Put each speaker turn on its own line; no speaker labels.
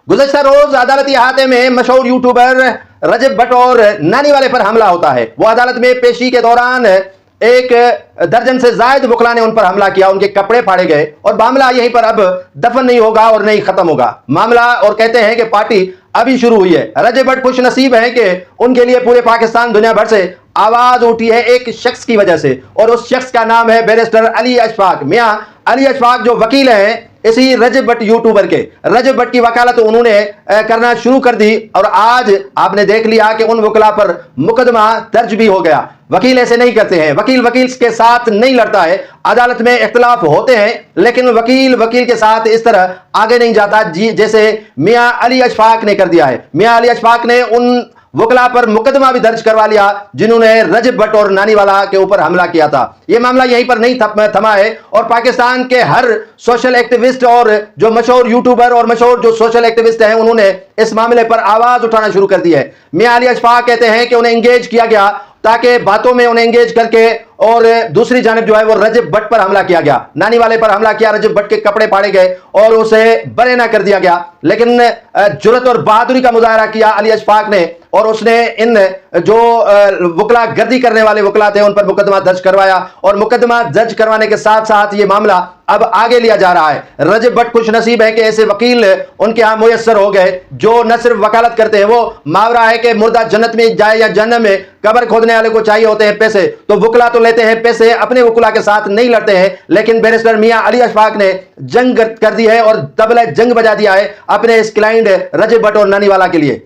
गुज़श्ता रोज अदालती अहाते में मशहूर यूट्यूबर रजब भट्ट और नानी वाले पर हमला होता है। वो अदालत में पेशी के दौरान एक दर्जन से जायद वकला ने उन पर हमला किया, उनके कपड़े फाड़े गए और मामला यहीं पर अब दफन नहीं होगा और नहीं खत्म होगा मामला। और कहते हैं कि पार्टी अभी शुरू हुई है। रजब भट्ट खुश नसीब हैं कि उनके लिए पूरे पाकिस्तान दुनिया भर से आवाज उठी है एक शख्स की वजह से, और उस शख्स का नाम है बैरिस्टर अली अशफाक। मियां अली अशफाक जो वकील हैं इसी रजब भट्ट यूट्यूबर के, रजब भट्ट की वकालत उन्होंने करना शुरू कर दी और आज आपने देख लिया कि उन वकला पर मुकदमा दर्ज भी हो गया। वकील ऐसे नहीं करते हैं, वकील वकील के साथ नहीं लड़ता है। अदालत में इख्तलाफ होते हैं लेकिन वकील वकील के साथ इस तरह आगे नहीं जाता जी जैसे मियां अली अशफाक ने कर दिया है। मियां अली अशफाक ने उन वकला पर मुकदमा भी दर्ज करवा लिया जिन्होंने रजब भट्ट और नानीवाला के ऊपर हमला किया था। यह मामला यहीं पर नहीं थमा है और पाकिस्तान के हर सोशल एक्टिविस्ट और जो मशहूर यूट्यूबर और मशहूर जो सोशल एक्टिविस्ट हैं उन्होंने इस मामले पर आवाज उठाना शुरू कर दी है। मियां अली अशफाक कहते हैं कि उन्हें एंगेज किया गया ताकि बातों में उन्हें एंगेज करके, और दूसरी जानिब जो है वो रजब भट्ट पर हमला किया गया, नानी वाले पर हमला किया, रजब भट्ट के कपड़े फाड़े गए और उसे बरे ना कर दिया गया। लेकिन जुर्रत और बहादुरी का मुजाहरा किया अली अशफाक ने और उसने इन जो वकला गर्दी करने वाले वकला थे उन पर मुकदमा दर्ज करवाया और मुकदमा दर्ज करवाने के साथ साथ ये मामला अब आगे लिया जा रहा है। रजब भट्ट खुश नसीब है कि ऐसे वकील उनके यहाँ मुयस्सर हो गए जो न सिर्फ वकालत करते हैं, वो मावरा है कि मुर्दा जन्नत में जाए या जहन्नम में, कब्र खोदने वाले को चाहिए होते हैं पैसे, तो वकला तो लेते हैं पैसे, अपने वकला के साथ नहीं लड़ते हैं। लेकिन बैरिस्टर मियां अली अशफाक ने जंग कर दी है और तबला जंग बजा दिया है अपने इस क्लाइंट रजब भट्ट और नानीवाला के लिए।